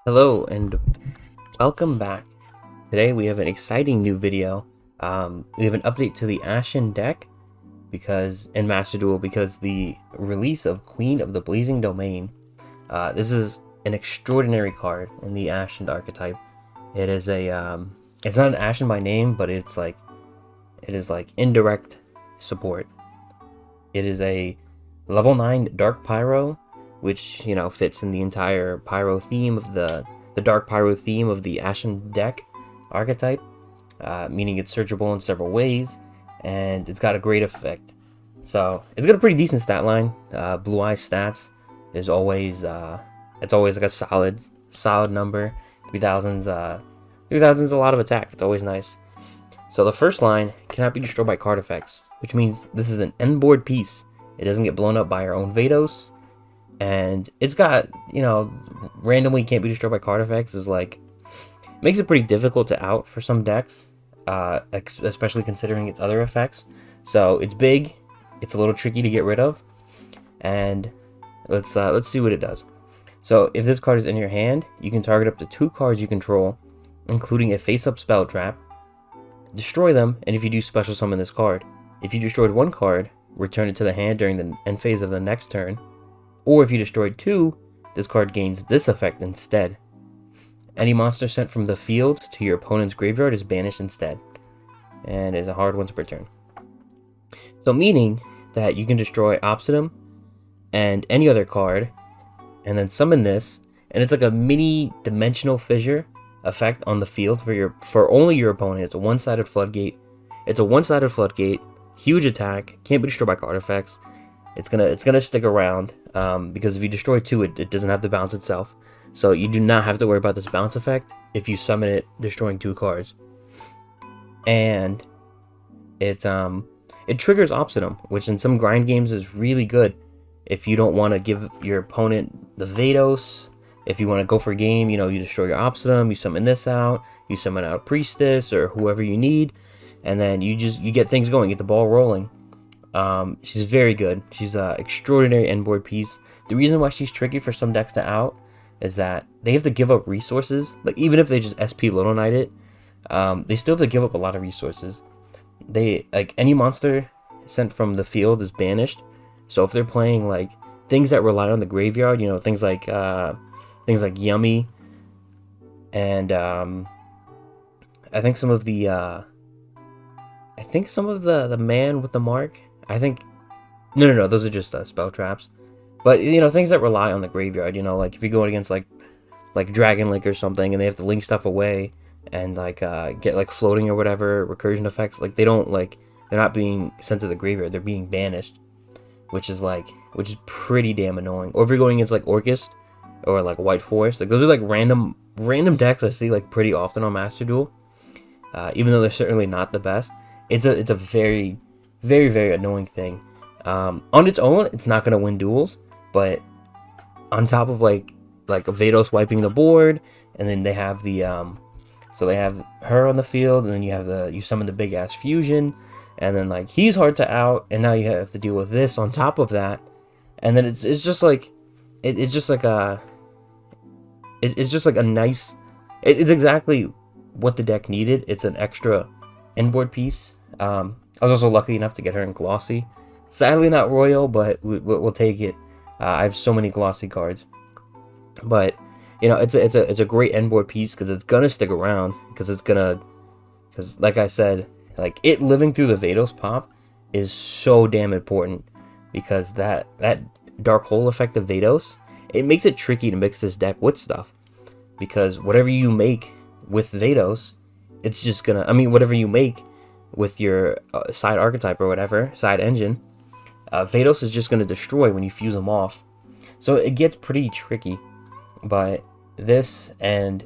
Hello and welcome back. Today we have an exciting new video. We have an update to the Ashened deck in Master Duel because the release of Queen of the Blazing Domain. This is an extraordinary card in the Ashened archetype. It is it's not an Ashen by name, but it is like indirect support. It is a level 9 Dark Pyro, which, fits in the entire Pyro theme of the Dark Pyro theme of the Ashen deck archetype, meaning it's searchable in several ways, and it's got a great effect. So it's got a pretty decent stat line. Blue Eye stats is always it's always like a solid number. 3000's 3000's a lot of attack. It's always nice. So the first line cannot be destroyed by card effects, which means this is an end board piece. It doesn't get blown up by our own Vados, and it's got, randomly can't be destroyed by card effects is like, makes it pretty difficult to out for some decks, especially considering its other effects. So it's big, it's a little tricky to get rid of, and let's see what it does. So if this card is in your hand, you can target up to 2 cards you control, including a face-up spell trap, destroy them, and if you do, special summon this card. If you destroyed 1 card, return it to the hand during the end phase of the next turn, or if you destroyed 2, this card gains this effect instead. Any monster sent from the field to your opponent's graveyard is banished instead, and is a hard once per turn. So meaning that you can destroy Obsidian and any other card, and then summon this, and it's like a mini dimensional fissure effect on the field for only your opponent. It's a one-sided floodgate. Huge attack, can't be destroyed by card effects. It's gonna stick around because if you destroy 2, it doesn't have to bounce itself. So you do not have to worry about this bounce effect if you summon it destroying 2 cards. And it triggers Obsidian, which in some grind games is really good. If you don't want to give your opponent the Vados, if you want to go for a game, you destroy your Obsidian, you summon this out, you summon out a Priestess or whoever you need, and then you get things going, get the ball rolling. She's very good. She's an extraordinary end board piece. The reason why she's tricky for some decks to out is that they have to give up resources. Like, even if they just SP Little Knight it, they still have to give up a lot of resources. Any monster sent from the field is banished. So if they're playing like things that rely on the graveyard, things like Yummy, and I think some of the man with the mark. No, those are just spell traps. But things that rely on the graveyard. Like if you're going against like Dragon Link or something, and they have to link stuff away and get like floating or whatever recursion effects. Like they're not being sent to the graveyard. They're being banished, which is pretty damn annoying. Or if you're going against like Orcust or like White Forest, like those are like random decks I see like pretty often on Master Duel. Even though they're certainly not the best, it's a very, very, very annoying thing. On its own, it's not gonna win duels, but on top of like Vados wiping the board, and then they have so they have her on the field, and then you summon the big ass fusion, and then like he's hard to out, and now you have to deal with this on top of that, and then it's just like a nice. It's exactly what the deck needed. It's an extra end board piece. I was also lucky enough to get her in glossy. Sadly not royal, but we'll take it. I have so many glossy cards, but it's a great end board piece because it's gonna stick around because like I said, like it living through the Vados pop is so damn important, because that dark hole effect of Vados, it makes it tricky to mix this deck with stuff, because whatever you make with Vados, it's just gonna, whatever you make with your side archetype or whatever, side engine, Vados is just gonna destroy when you fuse them off. So it gets pretty tricky, but this doesn't,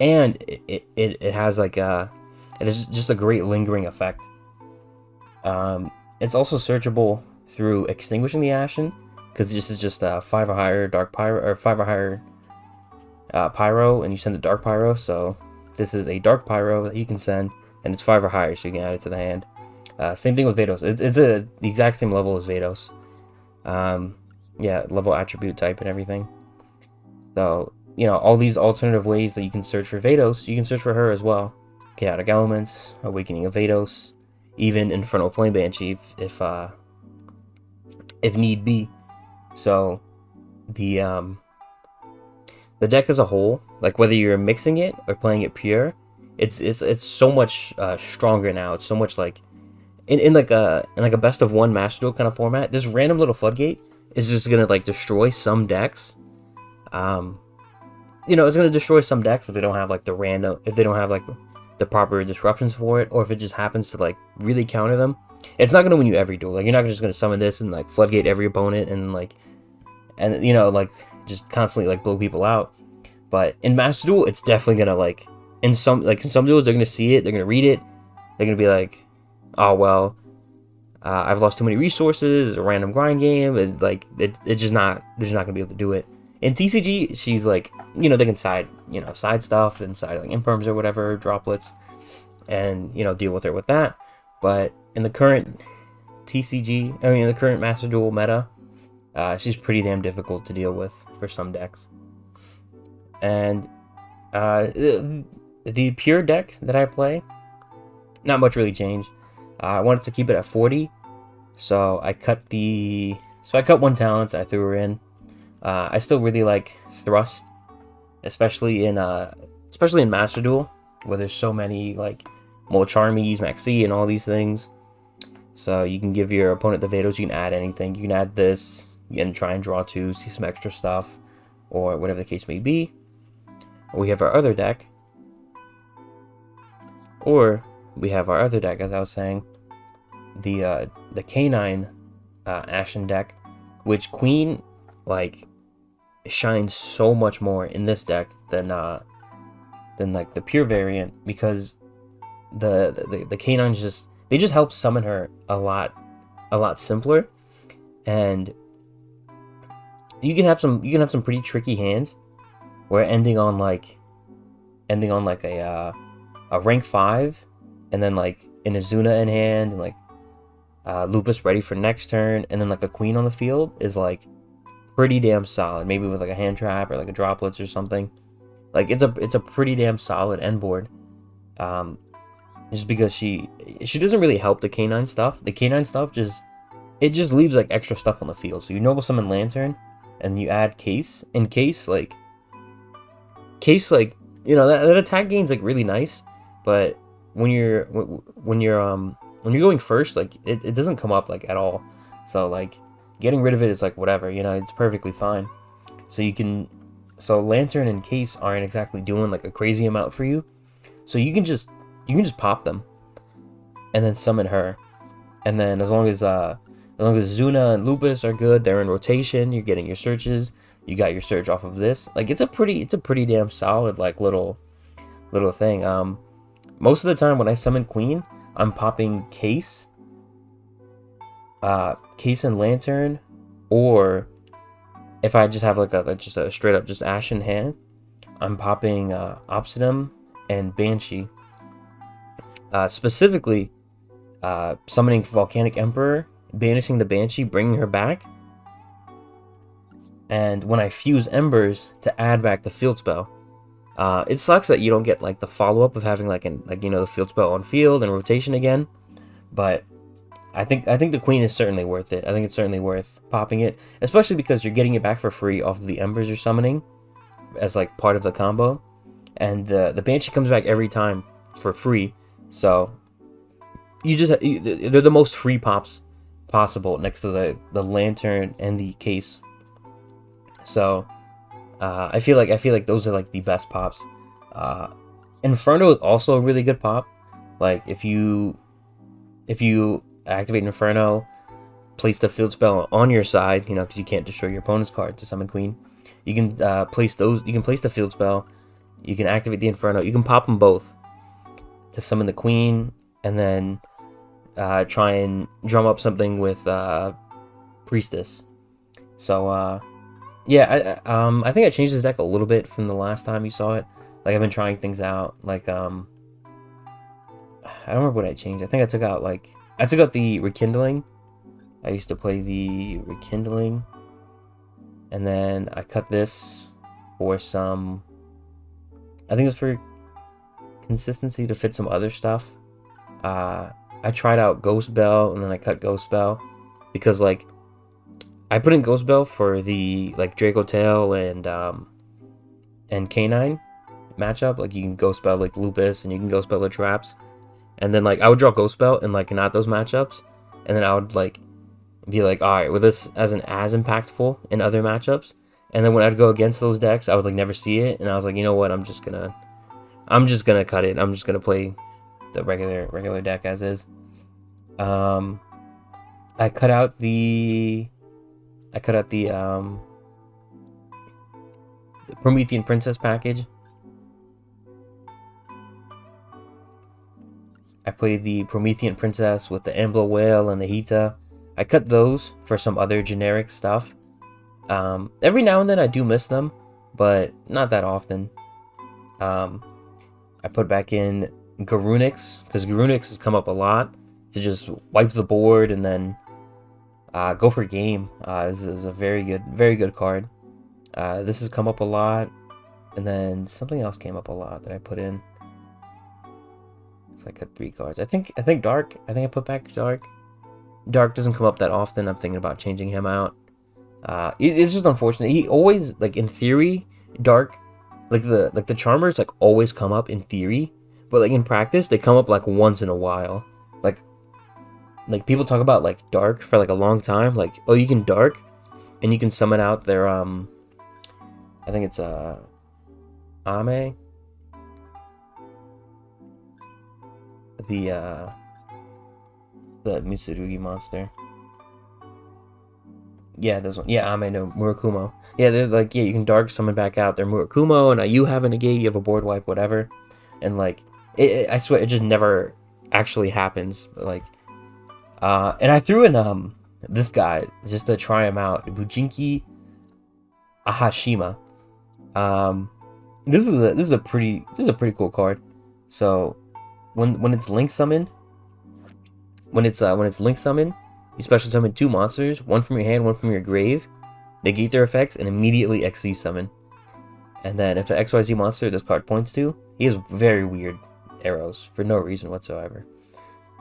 and it has like it is just a great lingering effect. It's also searchable through extinguishing the Ashen, because this is just a 5 or higher Dark Pyro, or 5 or higher Pyro, and you send the Dark Pyro. So this is a Dark Pyro that you can send, and it's 5 or higher, so you can add it to the hand. Same thing with Vados. It's the exact same level as Vados. Yeah, level attribute type and everything. So, you know, all these alternative ways that you can search for Vados, you can search for her as well. Chaotic Elements, Awakening of Vados, even Infernal Flame Banshee if need be. So the deck as a whole, like whether you're mixing it or playing it pure, it's so much stronger now. It's so much like in like a best of one Master Duel kind of format. This random little floodgate is just gonna like destroy some decks. You know, it's gonna destroy some decks if they don't have like the proper disruptions for it, or if it just happens to like really counter them. It's not gonna win you every duel. Like, you're not just gonna summon this and like floodgate every opponent and you know, like just constantly like blow people out. But in Master Duel, it's definitely gonna like in some duels they're gonna see it, they're gonna read it, they're gonna be like, oh well, I've lost too many resources, a random grind game. It's just not, they're just not gonna be able to do it. In TCG, she's like, you know, they can side stuff and side like imperms or whatever, droplets, and you know, deal with her with that. But in the current in the current Master Duel meta, she's pretty damn difficult to deal with for some decks. And the pure deck that I play, not much really changed. I wanted to keep it at 40, so I cut one talent. I threw her in. I still really like Thrust, especially in Master Duel, where there's so many like Molcharmies, Maxi, and all these things. So you can give your opponent the Vados. You can add anything. You can add this. You can try and draw two, see some extra stuff, or whatever the case may be. We have our other deck, as I was saying, the canine Ashen deck, which Queen like shines so much more in this deck than like the pure variant, because the canines just help summon her a lot simpler, and you can have some pretty tricky hands where ending on like a rank 5, and then like an Azuna in hand, and like Lupus ready for next turn, and then like a Queen on the field is like pretty damn solid. Maybe with like a hand trap or like a droplets or something. Like it's a pretty damn solid end board. Just because she doesn't really help the canine stuff. The canine stuff just leaves like extra stuff on the field. So you noble summon Lantern, and you add Case. In Case, you know, that attack gain's like really nice, but when you're going first, like it doesn't come up like at all. So like getting rid of it is like whatever, you know, it's perfectly fine. So Lantern and Case aren't exactly doing like a crazy amount for you. So you can just pop them and then summon her. And then as long as Zuna and Lupus are good, they're in rotation, you're getting your searches. You got your search off of this. Like it's a pretty damn solid like little thing. Most of the time when I summon Queen, I'm popping Case and Lantern, or if I just have like a straight up just Ashen hand, I'm popping Obsidian and Banshee. Specifically, summoning Volcanic Emperor, banishing the Banshee, bringing her back. And when I fuse Embers to add back the field spell, it sucks that you don't get like the follow up of having the field spell on field and rotation again. But I think the Queen is certainly worth it. I think it's certainly worth popping it, especially because you're getting it back for free off of the Embers you're summoning as like part of the combo, and the Banshee comes back every time for free. So they're the most free pops possible next to the Lantern and the Case. So I feel like those are like the best pops. Inferno is also a really good pop. Like if you activate Inferno, place the field spell on your side, you know, because you can't destroy your opponent's card to summon Queen. You can place the field spell. You can activate the Inferno. You can pop them both to summon the Queen, and then try and drum up something with Priestess. So yeah, I think I changed this deck a little bit from the last time you saw it. Like I've been trying things out. Like I don't remember what I changed. I think I took out the Rekindling. I used to play the Rekindling, and then I cut this for some, I think it was for consistency to fit some other stuff. I tried out Ghost Bell, and then I cut Ghost Bell because like I put in Ghost Bell for the like Draco Tail and Canine matchup. Like you can Ghost Bell like Lupus, and you can Ghost Bell the traps. And then like I would draw Ghost Bell and like not those matchups, and then I would like be like, all right, well this isn't as impactful in other matchups. And then when I'd go against those decks, I would like never see it, and I was like, you know what, I'm just gonna cut it. I'm just gonna play the regular deck as is. I cut out the Promethean Princess package. I played the Promethean Princess with the Ambler Whale and the Hita. I cut those for some other generic stuff. Every now and then I do miss them, but not that often. I put back in Garunix, because Garunix has come up a lot to just wipe the board and then go for game. This is a very good card. This has come up a lot, and then something else came up a lot that I put in. So I cut 3 cards. I think Dark. I think I put back Dark. Dark doesn't come up that often. I'm thinking about changing him out. It's just unfortunate. He always, like, in theory, Dark, like the Charmers like always come up in theory, but like in practice they come up like once in a while. Like people talk about like Dark for like a long time. Like, oh, you can Dark, and you can summon out their I think it's Ame. The Mitsurugi monster. Yeah, this one. Yeah, Ame no Murakumo. Yeah, they're like, yeah, you can Dark summon back out their Murakumo, and you have a negate, you have a board wipe, whatever. And like, I swear, it just never actually happens. But, like, and I threw in this guy just to try him out, Bujinki Ahashima. This is a pretty cool card. So when it's link summoned, when it's link summoned, you special summon 2 monsters, one from your hand, one from your grave, negate their effects, and immediately XZ summon. And then if an XYZ monster this card points to, he has very weird arrows for no reason whatsoever.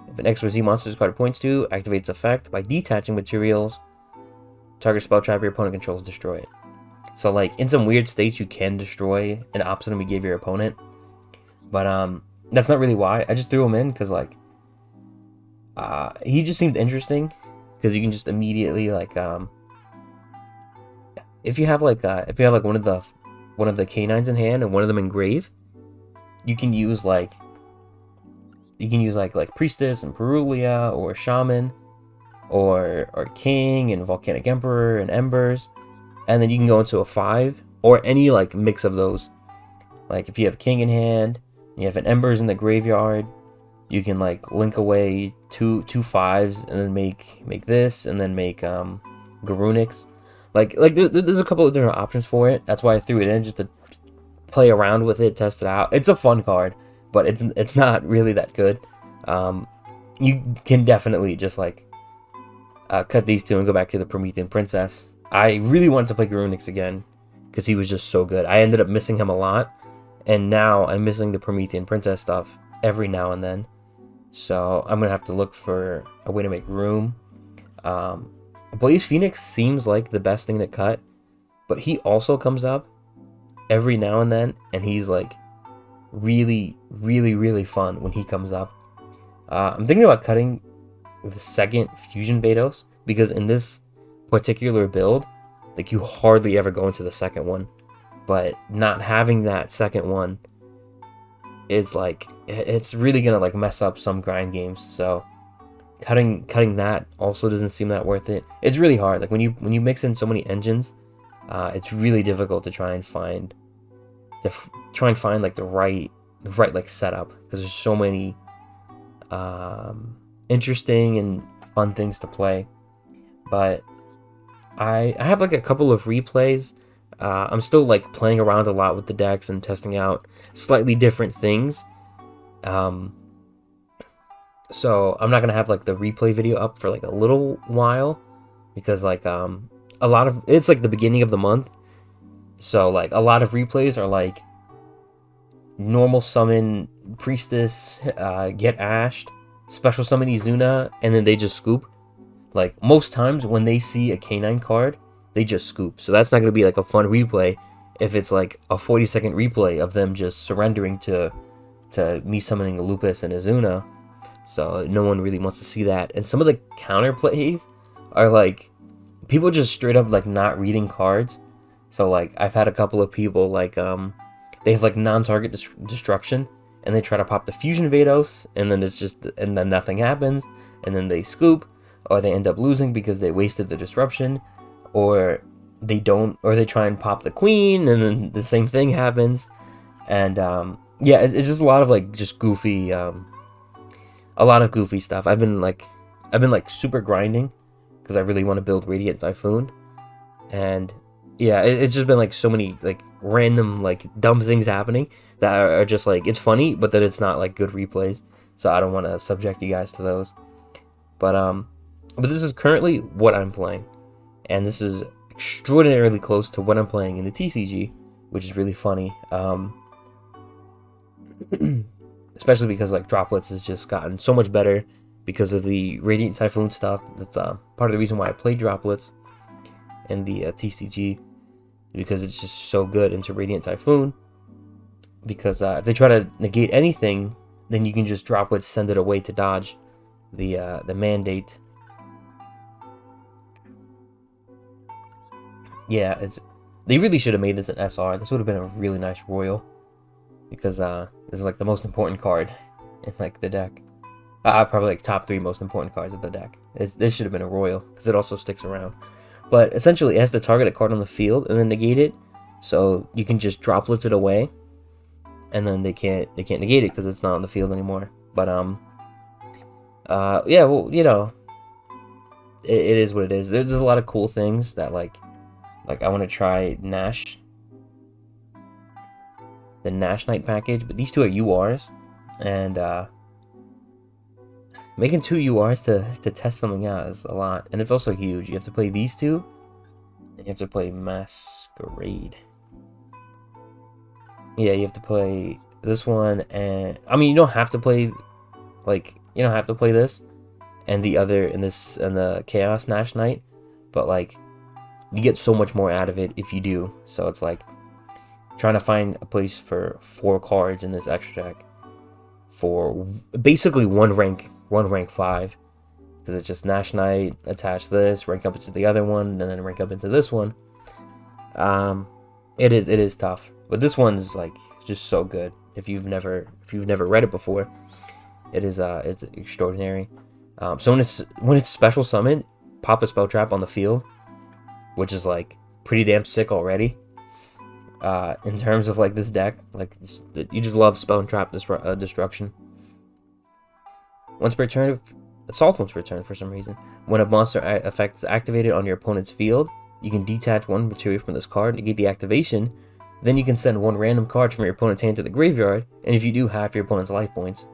If an XYZ monster this card points to activates effect by detaching materials, target spell trap your opponent controls, destroy it. So like in some weird states you can destroy an option you gave your opponent, but that's not really why. I just threw him in because like he just seemed interesting because you can just immediately like if you have like one of the canines in hand and one of them in grave, you can use like Priestess and Perulia, or Shaman, or King and Volcanic Emperor and Embers, and then you can go into a 5 or any like mix of those. Like if you have King in hand and you have an Embers in the graveyard, you can like link away two 5s and then make this, and then make Garunix. Like there's a couple of different options for it. That's why I threw it in, just to play around with it, test it out. It's a fun card, but it's not really that good. You can definitely just like cut these 2 and go back to the Promethean Princess. I really wanted to play Garunix again because he was just so good. I ended up missing him a lot, and now I'm missing the Promethean Princess stuff every now and then. So I'm gonna have to look for a way to make room. Blaze Phoenix seems like the best thing to cut, but he also comes up every now and then, and he's like really fun when he comes up. I'm thinking about cutting the second Fusion Vados, because in this particular build, like you hardly ever go into the second one, but not having that second one is like, it's really gonna like mess up some grind games. So cutting that also doesn't seem that worth it. It's really hard. Like when you mix in so many engines, it's really difficult to try and find like the right like setup, because there's so many interesting and fun things to play. But I have like a couple of replays. I'm still like playing around a lot with the decks and testing out slightly different things. So I'm not gonna have like the replay video up for like a little while, because like a lot of it's like the beginning of the month, So like a lot of replays are like normal summon priestess, get ashed, special summon Izuna, and then they just scoop. Like most times when they see a canine card, they just scoop. So that's not gonna be like a fun replay if it's like a 40-second replay of them just surrendering to me summoning a Lupus and Izuna. So no one really wants to see that. And some of the counter plays are like people just straight up like not reading cards. So like I've had a couple of people like they have like non-target destruction and they try to pop the fusion Vados and then nothing happens and then they scoop, or they end up losing because they wasted the disruption, or they try and pop the queen and then the same thing happens. And yeah, it's just a lot of like just goofy a lot of goofy stuff. I've been like super grinding because I really want to build Radiant Typhoon, and yeah, it's just been like so many like random like dumb things happening that are just like, it's funny, but then it's not like good replays, so I don't want to subject you guys to those. But this is currently what I'm playing, and this is extraordinarily close to what I'm playing in the TCG, which is really funny. Especially because like droplets has just gotten so much better because of the Radiant Typhoon stuff. That's part of the reason why I play droplets in the TCG, because it's just so good into Radiant Typhoon. Because if they try to negate anything, then you can just droplets send it away to dodge the mandate. Yeah, they really should have made this an SR. This would have been a really nice royal, because this is like the most important card in like the deck. Probably like top 3 most important cards of the deck. This should have been a royal because it also sticks around. But essentially, it has to target a card on the field and then negate it, so you can just droplets it away, and then they can't negate it because it's not on the field anymore. But yeah, well, you know, it is what it is. There's a lot of cool things that like I want to try Nash. The Nash Knight package, but these 2 are URs, and making 2 URs to test something out is a lot, and it's also huge. You have to play these 2, and you have to play Masquerade. Yeah, you have to play this one, and I mean, you don't have to play this and the other and the Chaos Nash Knight, but like you get so much more out of it if you do. So it's like trying to find a place for 4 cards in this extra deck for basically one rank 5, because it's just Nash Knight, attach this, rank up into the other one, and then rank up into this one. It is tough, but this one is like just so good. If you've never read it before, it's extraordinary. So when it's special summon, pop a spell trap on the field, which is like pretty damn sick already. In terms of like this deck, like you just love spell and trap destruction. Once per turn, assault once per turn for some reason. When a monster effect is activated on your opponent's field, you can detach 1 material from this card, negate the activation. Then you can send 1 random card from your opponent's hand to the graveyard, and if you do, half your opponent's life points.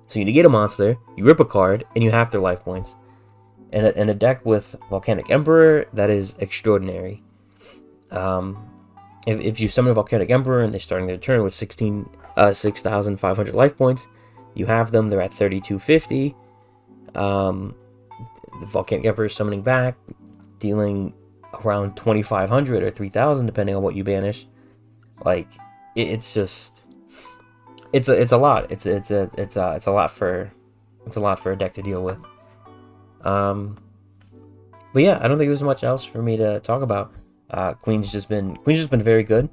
So you negate a monster, you rip a card, and you half their life points. And a deck with Volcanic Emperor, that is extraordinary. If you summon a Volcanic Emperor and they're starting their turn with 6,500 life points, you have them, they're at 3,250. The Volcanic Emperor is summoning back, dealing around 2,500 or 3,000 depending on what you banish. Like it's just it's a lot. It's a lot for a deck to deal with. But yeah, I don't think there's much else for me to talk about. Queen's just been very good.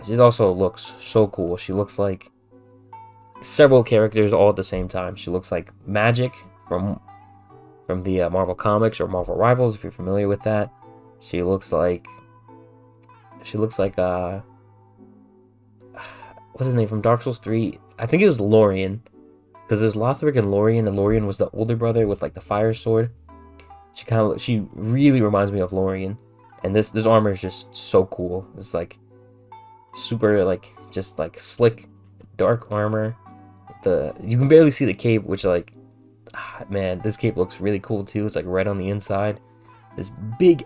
She also looks so cool. She looks like several characters all at the same time. She looks like Magic from the Marvel Comics or Marvel Rivals, if you're familiar with that. She looks like what's his name from Dark Souls 3? I think it was Lorien, because there's Lothric and Lorien was the older brother with like the fire sword. She really reminds me of Lorien. And this armor is just so cool. It's like super like just like slick dark armor. You can barely see the cape, which like man, this cape looks really cool too. It's like red on the inside. This big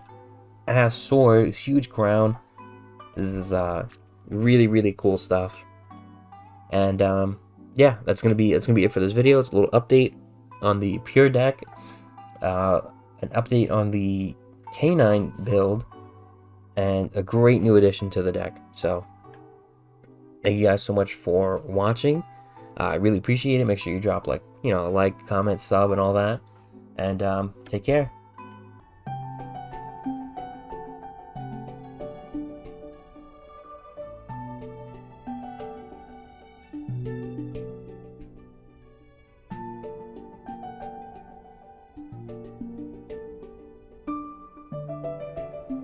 ass sword, huge crown, This is really, really cool stuff. And yeah, that's gonna be it for this video. It's a little update on the pure deck, an update on the canine build, and a great new addition to the deck. So thank you guys so much for watching. I really appreciate it. Make sure you drop a like, comment, sub, and all that. And take care.